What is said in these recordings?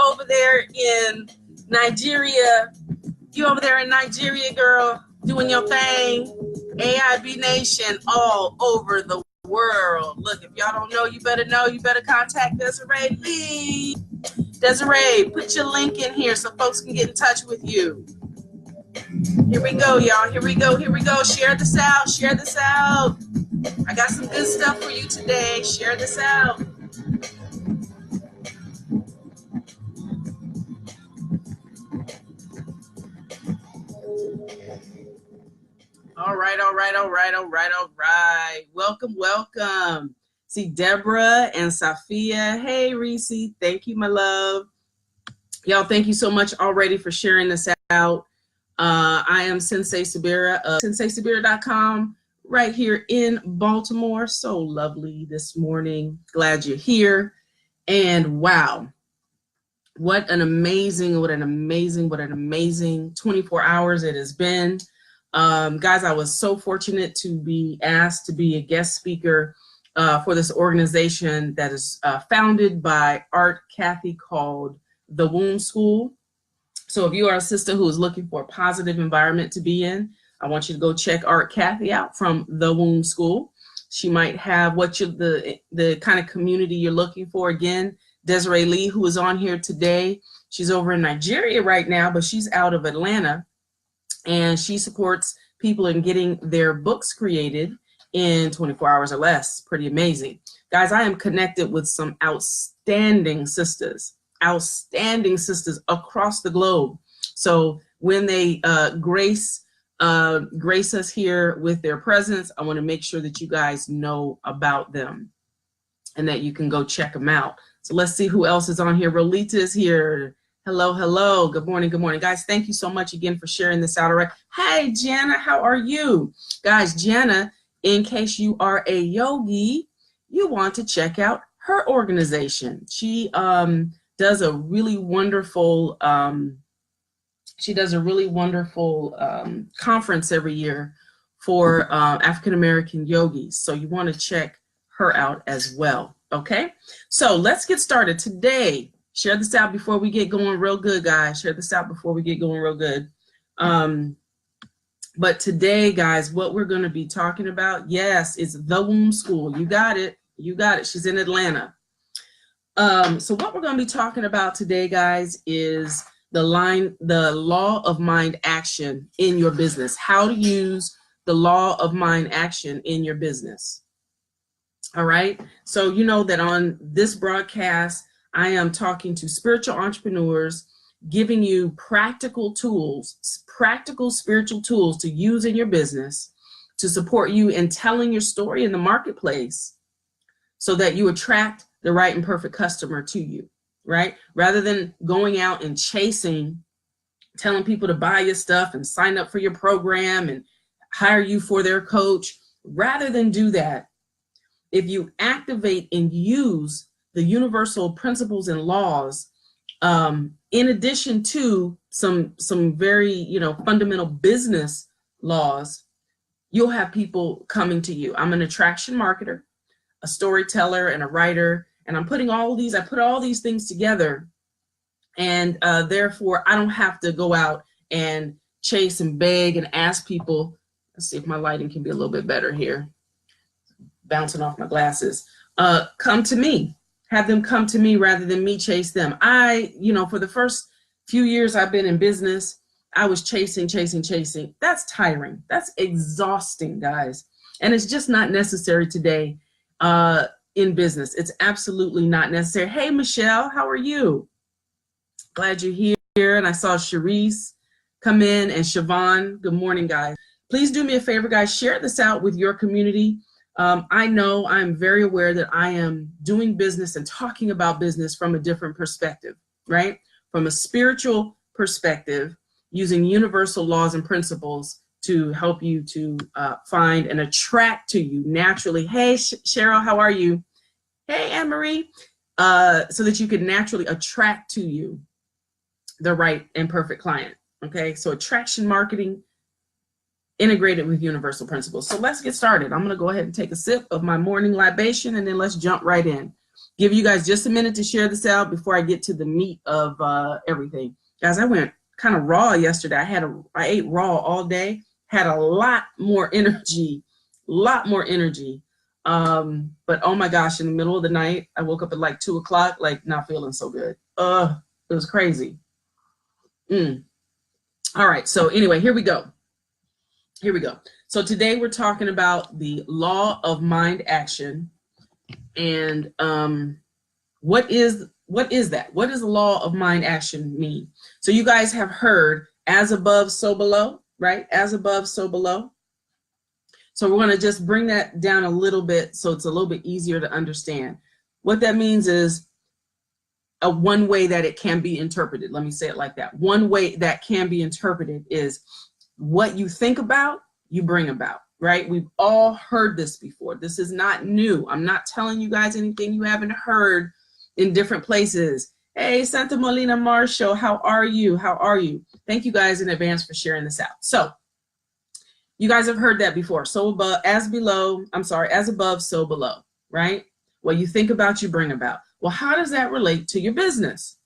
over there in Nigeria. You over there in Nigeria, girl, doing your thing. AIB Nation all over the world. Look, if y'all don't know, you better know. You better contact Desiree Lee. Desiree, put your link in here so folks can get in touch with you. Here we go, y'all. Here we go. Here we go. Share this out. Share this out. I got some good stuff for you today. Share this out. All right, all right, all right, all right, all right. Welcome, welcome. See Deborah and Safia. Hey, Reese. Thank you, my love. Y'all, thank you so much already for sharing this out. I am Sensei Subira of SenseiSubira.com right here in Baltimore. So lovely this morning. Glad you're here. And wow, what an amazing 24 hours it has been. Guys, I was so fortunate to be asked to be a guest speaker for this organization that is founded by Art Cathy called The Womb School. So if you are a sister who is looking for a positive environment to be in, I want you to go check Art Cathy out from The Womb School. She might have what you the kind of community you're looking for. Again, Desiree Lee, who is on here today, she's over in Nigeria right now, but she's out of Atlanta, and she supports people in getting their books created in 24 hours or less. Pretty amazing. Guys, I am connected with some outstanding sisters across the globe. So when they grace us here with their presence, I want to make sure that you guys know about them and that you can go check them out. So let's see who else is on here. Rolita is here. Hello, hello. Good morning, guys. Thank you so much again for sharing this out. All right. Hey, Jana, how are you? Guys, Jana, in case you are a yogi, you want to check out her organization. She does a really wonderful conference every year for African-American yogis. So you want to check her out as well. Okay, so let's get started today. Share this out before we get going real good, guys. Share this out before we get going real good. But today, guys, what we're going to be talking about, yes, is The Womb School. You got it. You got it. She's in Atlanta. So what we're going to be talking about today, guys, is the law of mind action in your business. How to use the law of mind action in your business. All right. So you know that on this broadcast, I am talking to spiritual entrepreneurs, giving you practical tools, practical spiritual tools to use in your business to support you in telling your story in the marketplace so that you attract the right and perfect customer to you, right? Rather than going out and chasing, telling people to buy your stuff and sign up for your program and hire you for their coach, rather than do that, if you activate and use the universal principles and laws, in addition to some very fundamental business laws, you'll have people coming to you. I'm an attraction marketer, a storyteller, and a writer, and I'm putting all these. I put all these things together, and therefore I don't have to go out and chase and beg and ask people. Let's see if my lighting can be a little bit better here. Bouncing off my glasses. Come to me. Have them come to me rather than me chase them. For the first few years I've been in business, I was chasing. That's tiring. That's exhausting, guys. And it's just not necessary today in business. It's absolutely not necessary. Hey, Michelle, how are you? Glad you're here. And I saw Sharice come in and Siobhan. Good morning, guys. Please do me a favor, guys. Share this out with your community. I know I'm very aware that I am doing business and talking about business from a different perspective, right? From a spiritual perspective, using universal laws and principles to help you to find and attract to you naturally. Hey, Cheryl, how are you? Hey, Anne-Marie. So that you can naturally attract to you the right and perfect client, okay? So attraction marketing integrated with universal principles. So let's get started. I'm going to go ahead and take a sip of my morning libation, and then let's jump right in. give you guys just a minute to share this out before I get to the meat of everything. Guys, I went kind of raw yesterday. I ate raw all day, had a lot more energy. But oh my gosh, in the middle of the night, I woke up at like 2 o'clock, like not feeling so good. It was crazy. All right, so anyway, here we go. So today we're talking about the law of mind action. And what is that? What does the law of mind action mean? So you guys have heard as above, so below, right? As above, so below. So we're going to just bring that down a little bit so it's a little bit easier to understand. What that means is one way that it can be interpreted. Let me say it like that. One way that can be interpreted is what you think about, you bring about, right? We've all heard this before. This is not new. I'm not telling you guys anything you haven't heard in different places. Hey, Santa Molina Marshall, how are you? How are you? Thank you guys in advance for sharing this out. So you guys have heard that before. So above, as above, so below, right? What you think about, you bring about. Well, how does that relate to your business?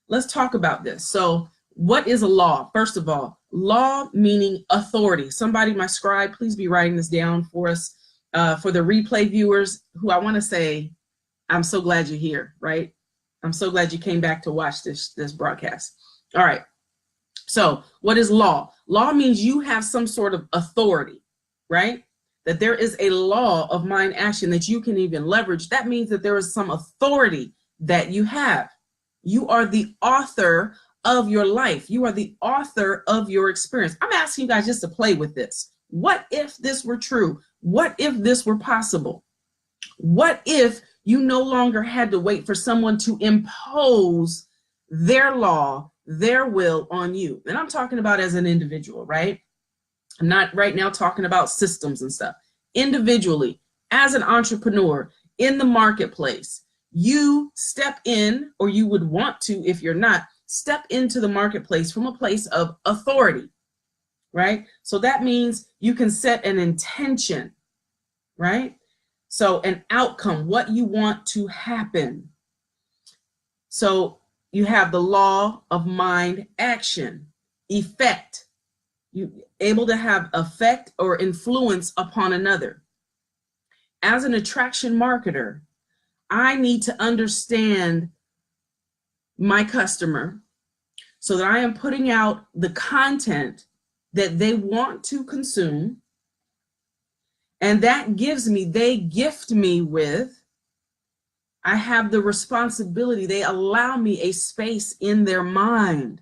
Let's talk about this. So what is a law? First of all, law meaning authority. Somebody, my scribe, please be writing this down for us. For the replay viewers who I want to say, I'm so glad you're here, right? I'm so glad you came back to watch this broadcast. All right. So what is law? Law means you have some sort of authority, right? That there is a law of mind action that you can even leverage. That means that there is some authority that you have. You are the author of your life. You are the author of your experience. I'm asking you guys just to play with this. What if this were true? What if this were possible? What if you no longer had to wait for someone to impose their law, their will on you? And I'm talking about as an individual, right? I'm not right now talking about systems and stuff. Individually, as an entrepreneur in the marketplace, you step in, or you would want to, if you're not, step into the marketplace from a place of authority, right? So that means you can set an intention, right? So an outcome, what you want to happen. So you have the law of mind action, effect. You able to have effect or influence upon another. As an attraction marketer, I need to understand my customer so that I am putting out the content that they want to consume. And that they gift me with, I have the responsibility. They allow me a space in their mind.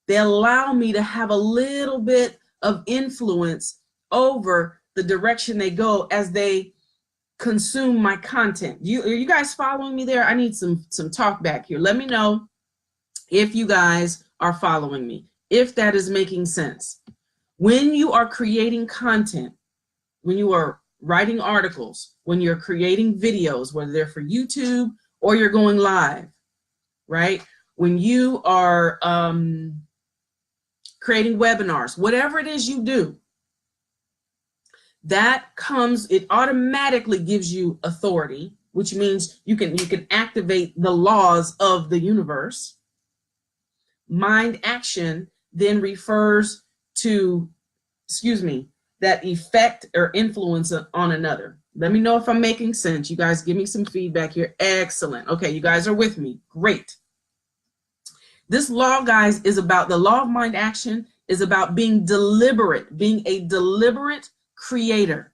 They allow me to have a little bit of influence over the direction they go as they consume my content. Are you guys following me there? I need some talk back here. Let me know if you guys are following me, if that is making sense. When you are creating content, when you are writing articles, when you're creating videos, whether they're for YouTube or you're going live, right? When you are creating webinars, whatever it is you do, it automatically gives you authority, which means you can activate the laws of the universe. Mind action then refers to, that effect or influence on another. Let me know if I'm making sense. You guys give me some feedback here. Excellent. Okay, you guys are with me. Great. This law, guys, is about the law of mind action is about being deliberate, being a deliberate creator.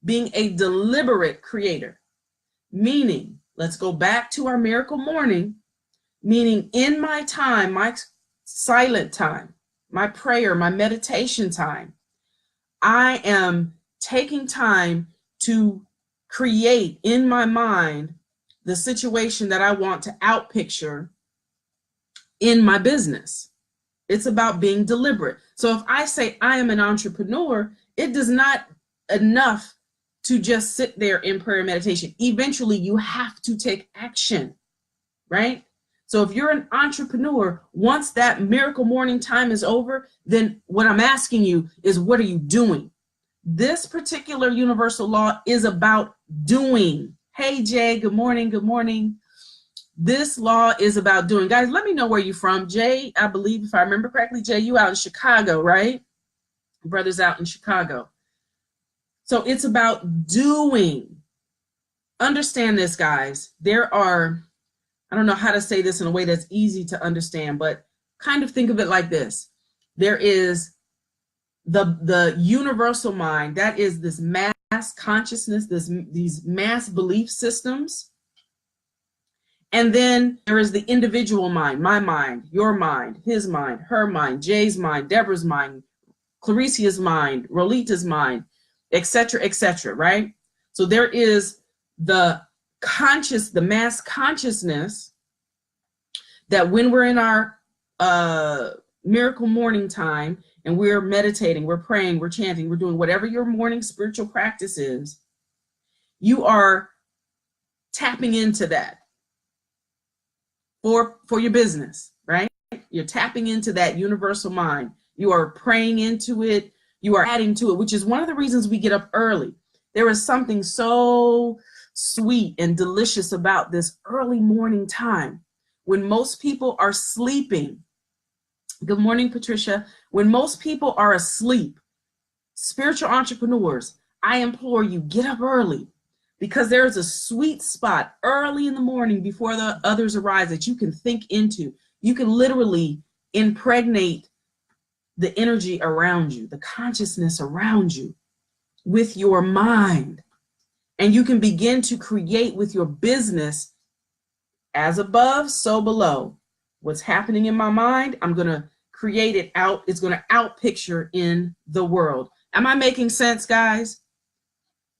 Being a deliberate creator. Meaning, let's go back to our miracle morning, meaning in my time, my silent time, my prayer, my meditation time, I am taking time to create in my mind the situation that I want to outpicture in my business. It's about being deliberate. So if I say I am an entrepreneur, it does not enough to just sit there in prayer and meditation. Eventually, you have to take action, right? So if you're an entrepreneur, once that miracle morning time is over, then what I'm asking you is, what are you doing? This particular universal law is about doing. Hey, Jay, good morning. Good morning. This law is about doing. Guys, let me know where you're from. Jay, I believe, if I remember correctly, Jay, you out in Chicago, right? Brother's out in Chicago. So it's about doing. Understand this, guys. There are, I don't know how to say this in a way that's easy to understand, but kind of think of it like this. There is the universal mind, that is this mass consciousness, these mass belief systems. And then there is the individual mind, my mind, your mind, his mind, her mind, Jay's mind, Deborah's mind, Claricia's mind, Rolita's mind, etc., right? So there is the mass consciousness that when we're in our miracle morning time and we're meditating, we're praying, we're chanting, we're doing whatever your morning spiritual practice is, you are tapping into that for your business, right? You're tapping into that universal mind. You are praying into it. You are adding to it, which is one of the reasons we get up early. There is something so sweet and delicious about this early morning time when most people are sleeping. Good morning, Patricia. When most people are asleep, spiritual entrepreneurs, I implore you, get up early, because there's a sweet spot early in the morning before the others arise that you can think into. You can literally impregnate the energy around you, the consciousness around you with your mind. And you can begin to create with your business as above, so below. What's happening in my mind, I'm going to create it out. It's going to out picture in the world. Am I making sense, guys?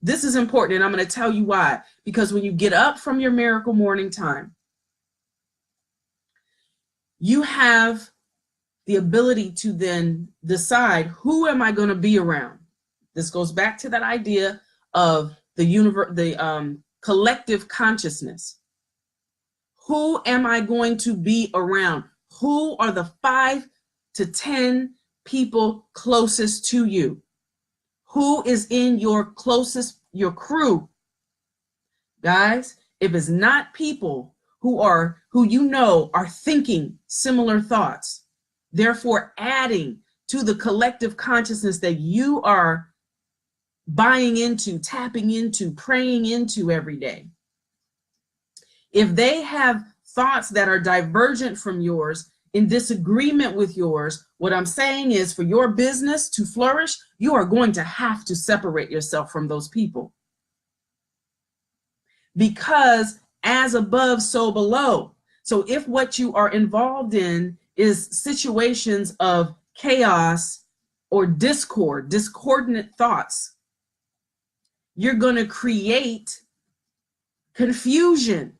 This is important, and I'm going to tell you why. Because when you get up from your miracle morning time, you have the ability to then decide, who am I going to be around? This goes back to that idea of the collective consciousness. Who am I going to be around? Who are the 5 to 10 people closest to you? Who is in your crew? Guys, if it's not people who you know are thinking similar thoughts, therefore adding to the collective consciousness that you are buying into, tapping into, praying into every day. If they have thoughts that are divergent from yours, in disagreement with yours, what I'm saying is, for your business to flourish, you are going to have to separate yourself from those people. Because as above, so below. So if what you are involved in is situations of chaos or discordant thoughts, you're going to create confusion.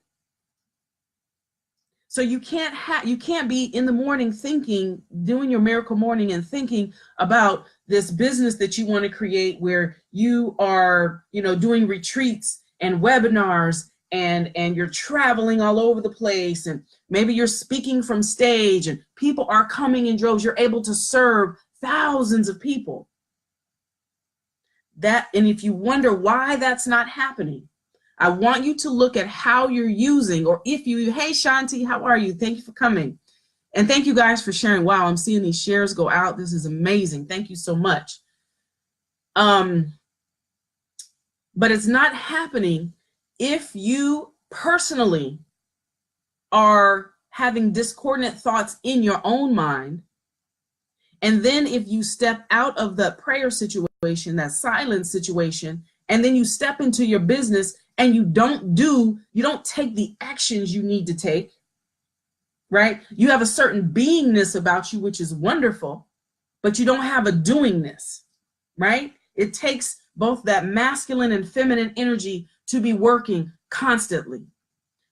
So you can't be in the morning thinking, doing your miracle morning and thinking about this business that you want to create, where you are, doing retreats and webinars and you're traveling all over the place, and maybe you're speaking from stage and people are coming in droves. You're able to serve thousands of people. And if you wonder why that's not happening, I want you to look at how you're using, or hey, Shanti, how are you? Thank you for coming. And thank you guys for sharing. Wow, I'm seeing these shares go out. This is amazing. Thank you so much. But it's not happening if you personally are having discordant thoughts in your own mind. And then if you step out of the prayer situation, that silent situation, and then you step into your business and you don't take the actions you need to take, right? You have a certain beingness about you, which is wonderful, but you don't have a doingness, right? It takes both that masculine and feminine energy to be working constantly.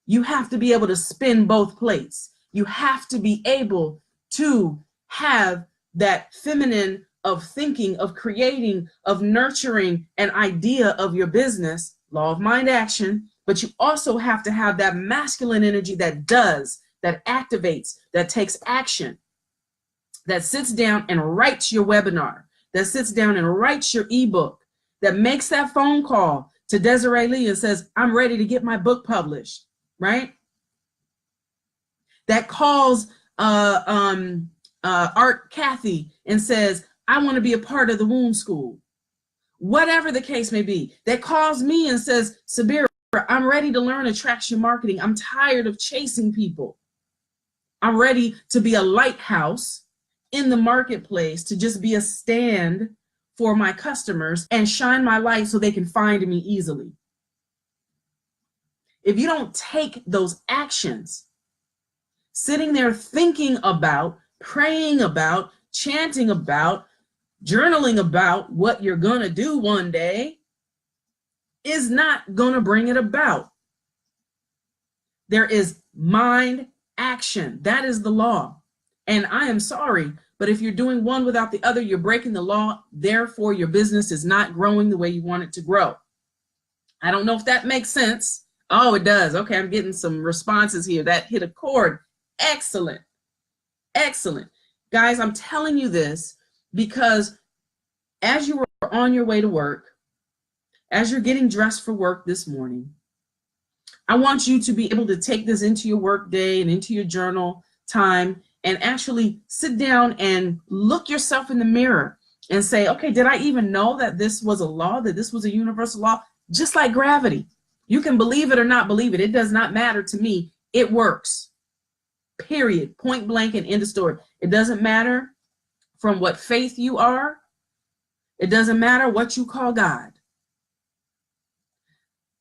You have to be able to spin both plates. You have to be able to have that feminine of thinking, of creating, of nurturing an idea of your business, law of mind action, but you also have to have that masculine energy that does, that activates, that takes action, that sits down and writes your webinar, that sits down and writes your ebook, that makes that phone call to Desiree Lee and says, I'm ready to get my book published, right? That calls Art Kathy and says, I want to be a part of the womb school. Whatever the case may be, that calls me and says, Subira, I'm ready to learn attraction marketing. I'm tired of chasing people. I'm ready to be a lighthouse in the marketplace, to just be a stand for my customers and shine my light so they can find me easily. If you don't take those actions, sitting there thinking about, praying about, chanting about, journaling about what you're going to do one day is not going to bring it about. There is mind action. That is the law. And I am sorry, but if you're doing one without the other, you're breaking the law. Therefore, your business is not growing the way you want it to grow. I don't know if that makes sense. Oh, it does. Okay, I'm getting some responses here. That hit a chord. Excellent. Excellent. Guys, I'm telling you this because as you were on your way to work, as you're getting dressed for work this morning, I want you to be able to take this into your work day and into your journal time and actually sit down and look yourself in the mirror and say, okay, did I even know that this was a law, that this was a universal law? Just like gravity. You can believe it or not believe it. It does not matter to me. It works. Period. Point blank and end of story. It doesn't matter from what faith you are. It doesn't matter what you call God.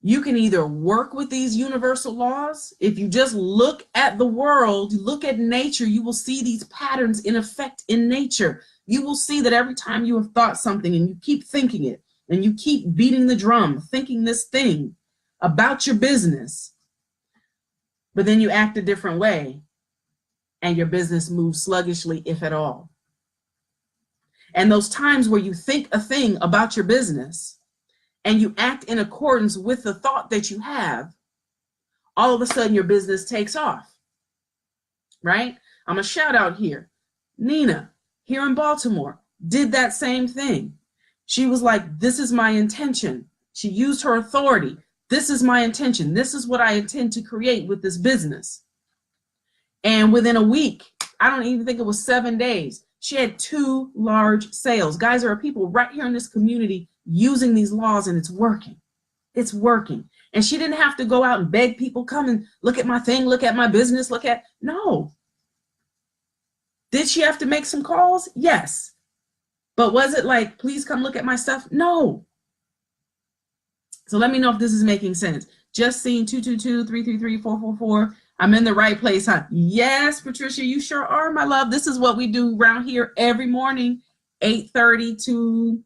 You can either work with these universal laws. If you just look at the world, look at nature, you will see these patterns in effect in nature. You will see that every time you have thought something and you keep thinking it and you keep beating the drum, thinking this thing about your business, but then you act a different way and your business moves sluggishly, if at all. And those times where you think a thing about your business and you act in accordance with the thought that you have, all of a sudden your business takes off, right? I'm a shout out here. Nina, here in Baltimore, did that same thing. She was like, this is my intention. She used her authority. This is my intention. This is what I intend to create with this business. And within a week, I don't even think it was 7 days, she had 2 large sales. Guys, there are people right here in this community using these laws and it's working. It's working. And she didn't have to go out and beg people, come and look at my thing, look at my business, no. Did she have to make some calls? Yes. But was it like, please come look at my stuff? No. So let me know if this is making sense. Just seen 222-333-444. I'm in the right place, huh? Yes, Patricia, you sure are, my love. This is what we do around here every morning, 8:30 to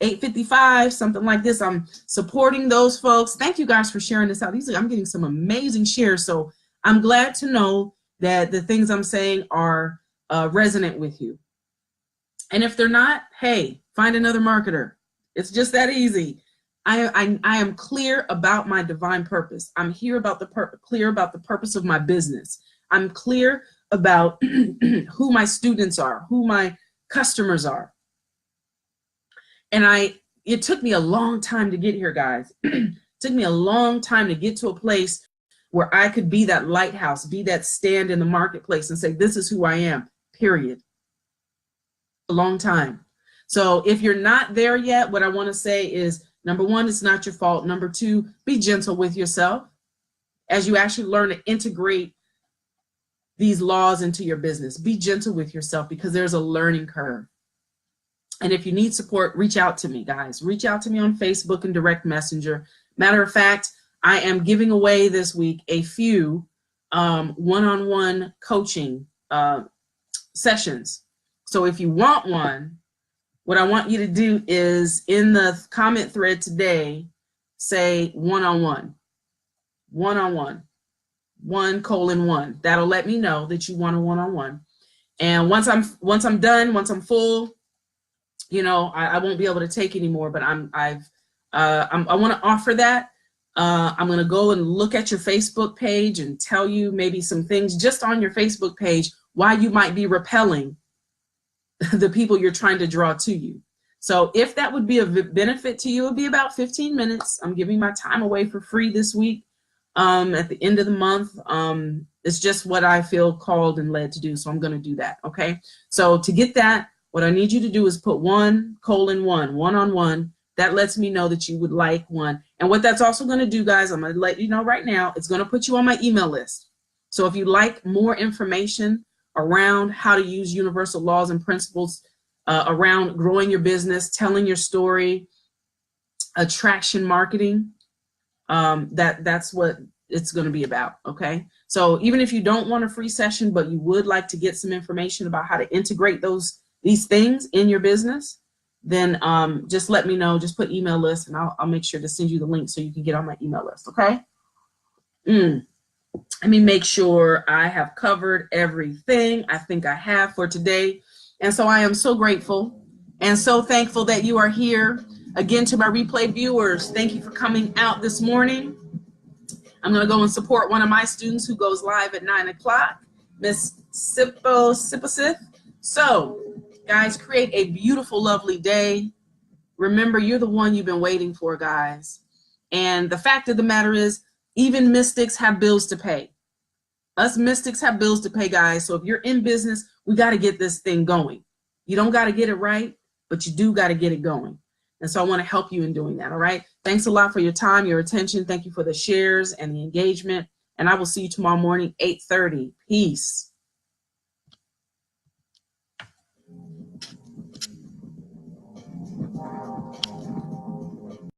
8:55, something like this. I'm supporting those folks. Thank you guys for sharing this out. I'm getting some amazing shares. So I'm glad to know that the things I'm saying are resonant with you. And if they're not, hey, find another marketer. It's just that easy. I am clear about my divine purpose. I'm here about clear about the purpose of my business. I'm clear about who my students are, who my customers are. And it took me a long time to get here, guys. It took me a long time to get to a place where I could be that lighthouse, be that stand in the marketplace and say, this is who I am, period. A long time. So if you're not there yet, what I want to say is, number one, it's not your fault. Number two, be gentle with yourself as you actually learn to integrate these laws into your business. Be gentle with yourself because there's a learning curve. And if you need support, reach out to me, guys. Reach out to me on Facebook and direct messenger. Matter of fact, I am giving away this week a few one-on-one coaching sessions. So if you want one, what I want you to do is in the comment thread today, say one-on-one, one-on-one, 1:1. That'll let me know that you want a one-on-one. And once I'm done, once I'm full, you know, I won't be able to take anymore, but I want to offer that. I'm going to go and look at your Facebook page and tell you maybe some things just on your Facebook page, why you might be repelling the people you're trying to draw to you. So if that would be of benefit to you, it would be about 15 minutes. I'm giving my time away for free this week at the end of the month. It's just what I feel called and led to do. So I'm going to do that. Okay. So to get that, what I need you to do is put 1:1, one-on-one. That lets me know that you would like one. And what that's also going to do, guys, I'm going to let you know right now, it's going to put you on my email list. So if you like more information around how to use universal laws and principles around growing your business, telling your story, attraction marketing, that's what it's going to be about. Okay. So even if you don't want a free session, but you would like to get some information about how to integrate these things in your business, then just let me know. Just put email list, and I'll make sure to send you the link so you can get on my email list. Okay. Let me make sure I have covered everything I think I have for today. And so I am so grateful and so thankful that you are here. Again, to my replay viewers, thank you for coming out this morning. I'm going to go and support one of my students who goes live at 9 o'clock, Miss Sipasith. So, guys, create a beautiful, lovely day. Remember, you're the one you've been waiting for, guys. And the fact of the matter is, even mystics have bills to pay. Us mystics have bills to pay, guys. So if you're in business, we got to get this thing going. You don't got to get it right, but you do got to get it going. And so I want to help you in doing that. All right. Thanks a lot for your time, your attention. Thank you for the shares and the engagement. And I will see you tomorrow morning, 8:30. Peace.